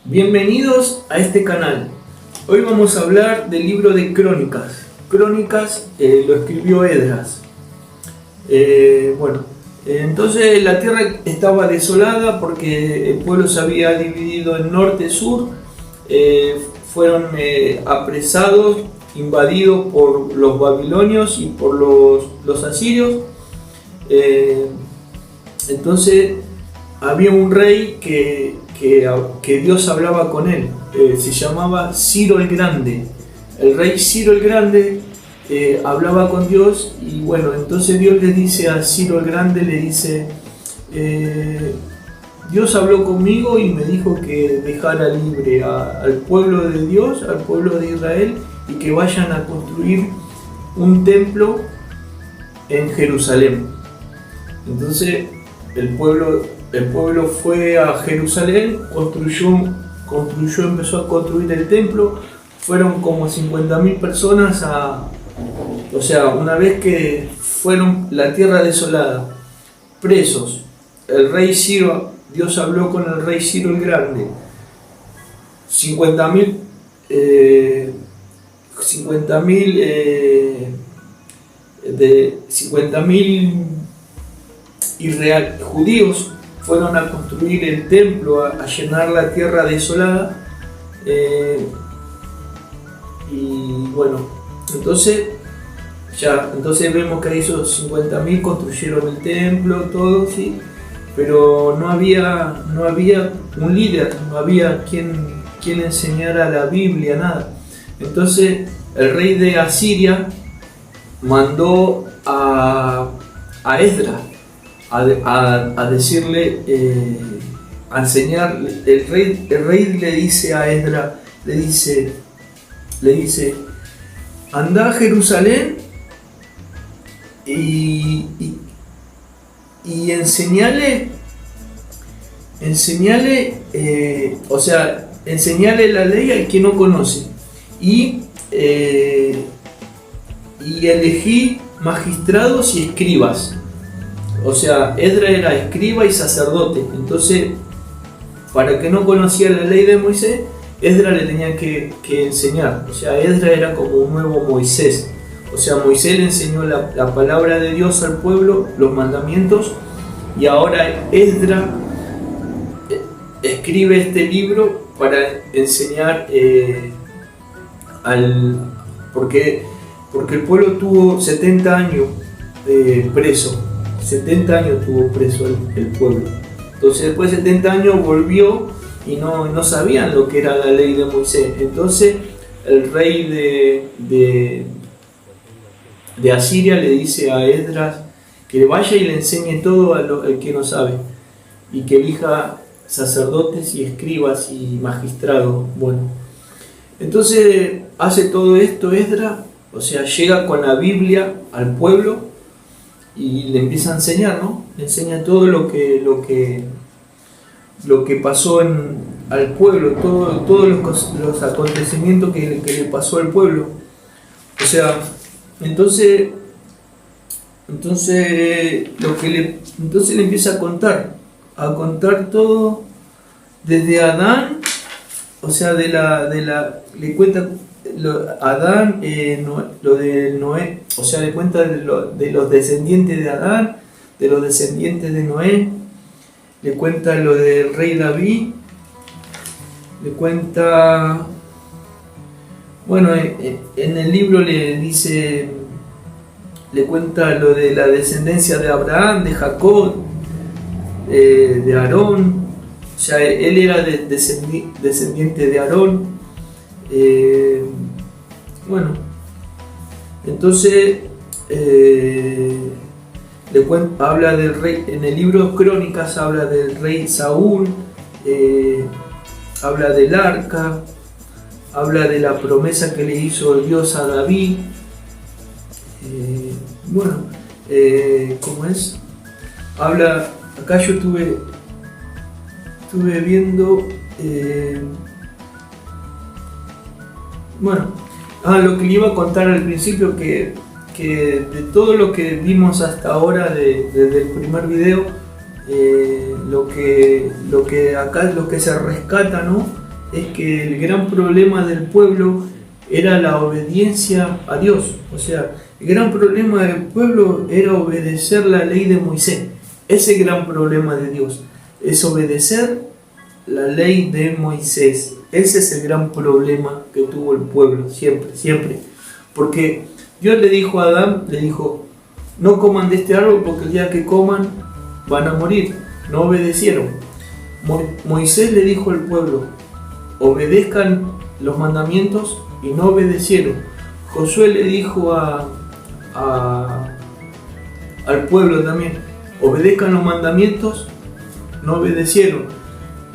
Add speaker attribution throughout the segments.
Speaker 1: Bienvenidos a este canal. Hoy vamos a hablar del libro de Crónicas. Crónicas lo escribió Esdras. Entonces la tierra estaba desolada porque el pueblo se había dividido en norte y sur. Fueron apresados, invadidos por los babilonios y por los asirios. Entonces había un rey que Dios hablaba con él, se llamaba Ciro el Grande. El rey Ciro el Grande hablaba con Dios y bueno, entonces Dios le dice a Ciro el Grande, le dice, Dios habló conmigo y me dijo que dejara libre al pueblo de Dios, al pueblo de Israel, y que vayan a construir un templo en Jerusalén. Entonces el pueblo fue a Jerusalén, empezó a construir el templo. Fueron como 50.000 personas una vez que fueron la tierra desolada, presos. El rey Ciro, Dios habló con el rey Ciro el Grande. 50.000 judíos fueron a construir el templo, a llenar la tierra desolada. Y bueno, entonces vemos que esos 50.000 construyeron el templo, todo, sí, pero no había un líder, no había quien enseñara la Biblia, nada. Entonces el rey de Asiria mandó a Esdras a decirle, a enseñar. El rey le dice a Esdras, le dice, anda a Jerusalén y enseñale la ley al que no conoce, y elegí magistrados y escribas. O sea, Esdras era escriba y sacerdote. Entonces, para el que no conocía la ley de Moisés, Esdras le tenía que enseñar. O sea, Esdras era como un nuevo Moisés. O sea, Moisés le enseñó la palabra de Dios al pueblo, los mandamientos, y ahora Esdras escribe este libro para enseñar porque el pueblo tuvo 70 años preso. 70 años tuvo preso el pueblo. Entonces después de 70 años volvió y no sabían lo que era la ley de Moisés. Entonces el rey de Asiria le dice a Esdras que vaya y le enseñe todo al que no sabe, y que elija sacerdotes y escribas y magistrados. Bueno, entonces hace todo esto Esdras, o sea, llega con la Biblia al pueblo y le empieza a enseñar, ¿no? Le enseña todo lo que pasó al pueblo, todos los acontecimientos que le pasó al pueblo. O sea, entonces le empieza a contar todo desde Adán. O sea, le cuenta Adán, lo de Noé, o sea, le cuenta de los descendientes de Adán, de los descendientes de Noé, le cuenta lo del rey David, le cuenta, bueno, en el libro le cuenta lo de la descendencia de Abraham, de Jacob, de Aarón. O sea, él era descendiente de Aarón. Entonces habla del rey. En el libro de Crónicas habla del rey Saúl, habla del arca, habla de la promesa que le hizo Dios a David. ¿Cómo es? Habla, acá yo estuve viendo, lo que le iba a contar al principio, que de todo lo que vimos hasta ahora, desde el primer video, lo que acá, lo que se rescata, ¿no? es que el gran problema del pueblo era la obediencia a Dios. O sea, el gran problema del pueblo era obedecer la ley de Moisés. Ese gran problema de Dios es obedecer la ley de Moisés. Ese es el gran problema que tuvo el pueblo, siempre. Porque Dios le dijo a Adán, le dijo, no coman de este árbol porque el día que coman van a morir. No obedecieron. Moisés le dijo al pueblo, obedezcan los mandamientos y no obedecieron. Josué le dijo al pueblo también, obedezcan los mandamientos, no obedecieron.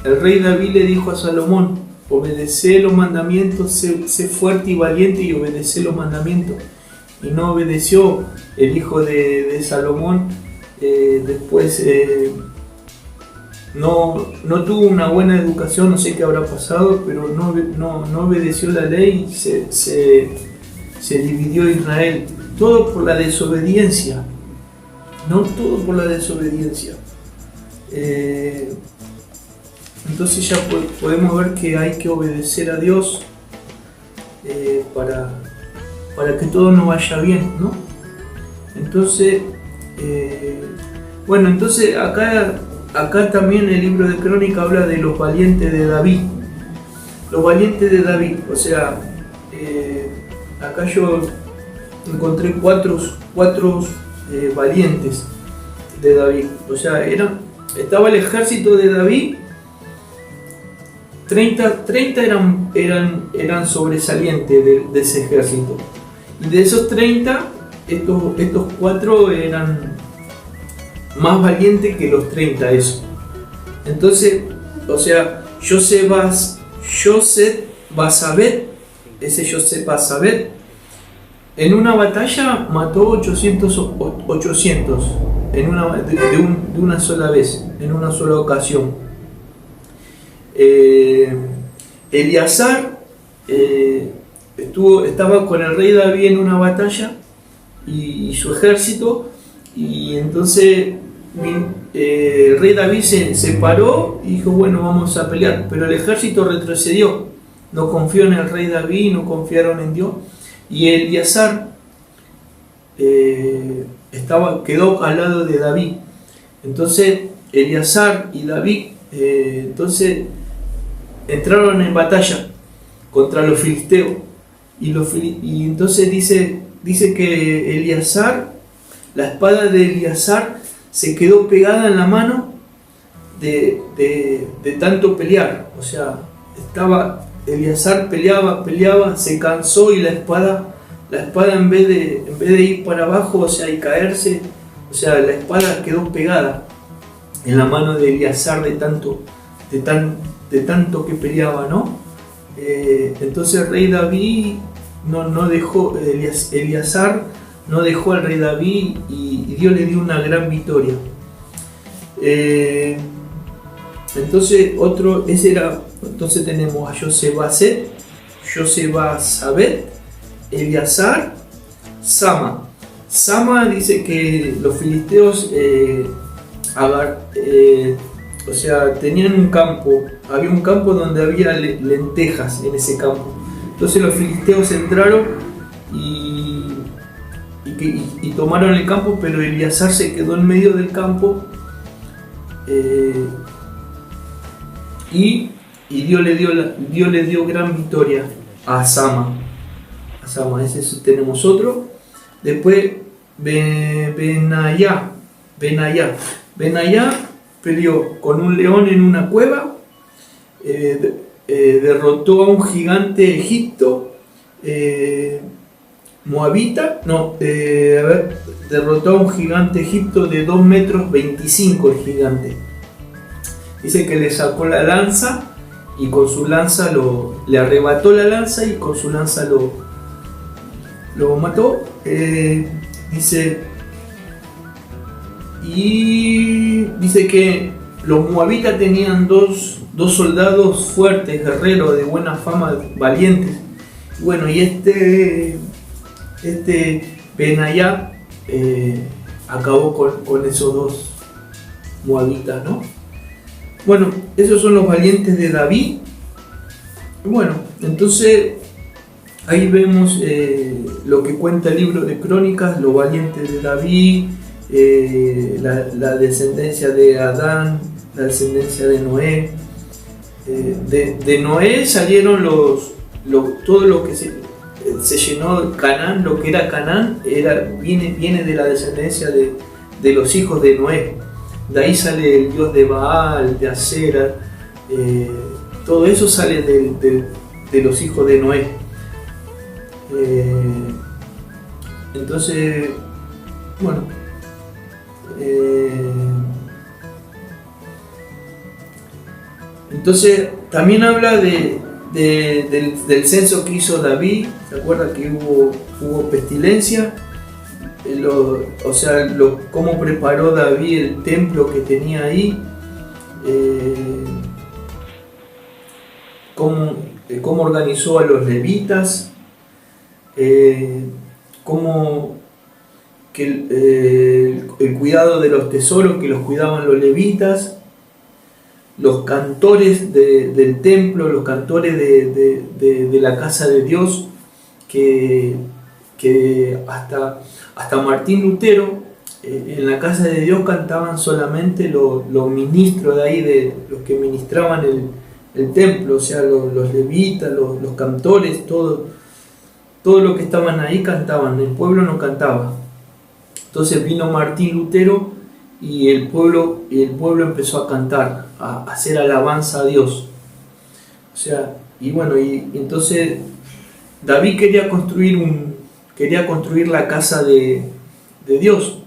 Speaker 1: El rey David le dijo a Salomón, obedece los mandamientos, sé fuerte y valiente y obedece los mandamientos. Y no obedeció. El hijo de Salomón después no tuvo una buena educación, no sé qué habrá pasado, pero no obedeció la ley y se dividió Israel. Todo por la desobediencia. No todo por la desobediencia. Entonces ya podemos ver que hay que obedecer a Dios para que todo nos vaya bien, ¿no? Entonces, entonces acá también el libro de Crónica habla de los valientes de David. Los valientes de David, o sea, acá yo encontré cuatro valientes de David. O sea, estaba el ejército de David, 30 eran sobresalientes de ese ejército. Y de esos 30, estos 4 eran más valientes que los 30 eso. Entonces, o sea, José Basabet, ese José Basabet, en una batalla mató 800 de una sola vez, en una sola ocasión. Eleazar estaba con el rey David en una batalla y su ejército, y entonces el rey David se paró y dijo, bueno, vamos a pelear, pero el ejército retrocedió, no confió en el rey David, no confiaron en Dios, y Eleazar quedó al lado de David. Entonces Eleazar y David entonces entraron en batalla contra los filisteos, y entonces dice que Eleazar, la espada de Eleazar se quedó pegada en la mano de tanto pelear. O sea, Eleazar peleaba, se cansó, y la espada en vez de ir para abajo, o sea, y caerse, o sea, la espada quedó pegada en la mano de Eleazar de tanto que peleaba, ¿no? Entonces el rey David no dejó, Eleazar no dejó al rey David, y Dios le dio una gran victoria. Entonces entonces tenemos a José Basabet, Eleazar, Sama. Sama dice que los filisteos o sea, tenían un campo, había un campo donde había lentejas en ese campo. Entonces los filisteos entraron y tomaron el campo, pero Eleazar se quedó en medio del campo, y Dios le dio gran victoria a Sama. Ese tenemos otro. Después Benayá peleó con un león en una cueva, derrotó a un gigante egipto, derrotó a un gigante egipto de 2,25 metros el gigante. Dice que le sacó la lanza y con su lanza le arrebató la lanza y con su lanza lo mató. Dice que los moabitas tenían dos soldados fuertes, guerreros, de buena fama, valientes. Bueno, y este Benayá acabó con esos dos moabitas, ¿no? Bueno, esos son los valientes de David. Bueno, entonces ahí vemos lo que cuenta el libro de Crónicas, lo valiente de David, la descendencia de Adán, la descendencia de Noé. De Noé salieron todo lo que se llenó Canaán, lo que era Canaán, viene de la descendencia de los hijos de Noé. De ahí sale el dios de Baal, de Asera, todo eso sale de los hijos de Noé. Entonces, bueno, entonces también habla del censo que hizo David. ¿Se acuerda que hubo pestilencia? Cómo preparó David el templo que tenía ahí, cómo organizó a los levitas, cómo el cuidado de los tesoros que los cuidaban los levitas, los cantores del templo, los cantores de la casa de Dios, que hasta Martín Lutero, en la casa de Dios cantaban solamente los ministros de ahí, los que ministraban el templo, o sea, los levitas, los cantores, todo lo que estaban ahí cantaban, el pueblo no cantaba. Entonces vino Martín Lutero y el pueblo empezó a cantar, a hacer alabanza a Dios. O sea, y entonces David quería construir la casa de Dios.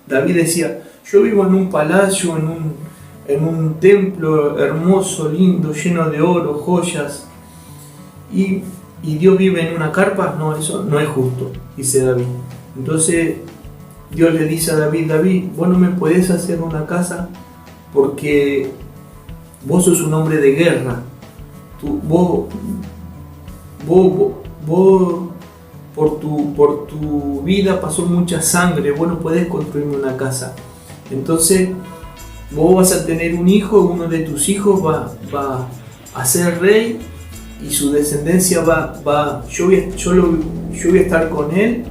Speaker 1: David decía: yo vivo en un palacio, en un templo hermoso, lindo, lleno de oro, joyas, y Dios vive en una carpa. No, eso no es justo, dice David. Entonces Dios le dice a David: vos no me podés hacer una casa porque vos sos un hombre de guerra. Vos por tu vida pasó mucha sangre, vos no podés construirme una casa. Entonces vos vas a tener un hijo, uno de tus hijos va a ser rey y su descendencia yo voy a estar con él,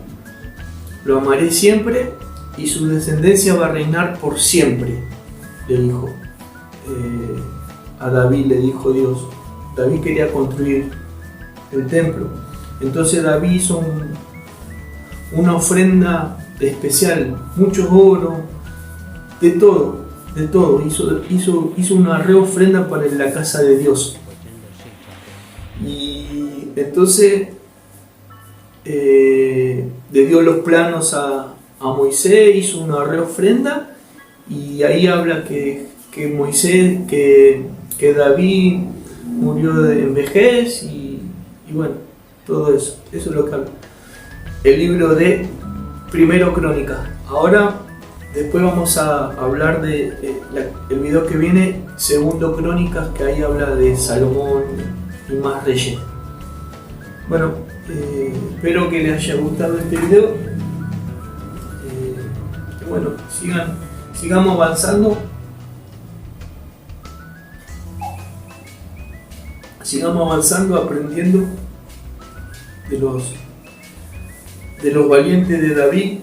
Speaker 1: lo amaré siempre y su descendencia va a reinar por siempre, le dijo. A David le dijo Dios. David quería construir el templo. Entonces David hizo una ofrenda especial, mucho oro, de todo. Hizo una reofrenda para la casa de Dios. Y entonces le dio los planos a Moisés, hizo una reofrenda, y ahí habla que David murió en vejez y bueno, todo eso es lo que habla el libro de Primero Crónicas. Ahora, después vamos a hablar el video que viene, Segundo Crónicas, que ahí habla de Salomón y más reyes. Bueno, espero que les haya gustado este video. Bueno, sigamos avanzando. Sigamos avanzando, aprendiendo de los valientes de David.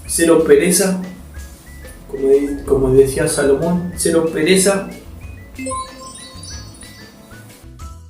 Speaker 1: Cero pereza, como decía Salomón, cero pereza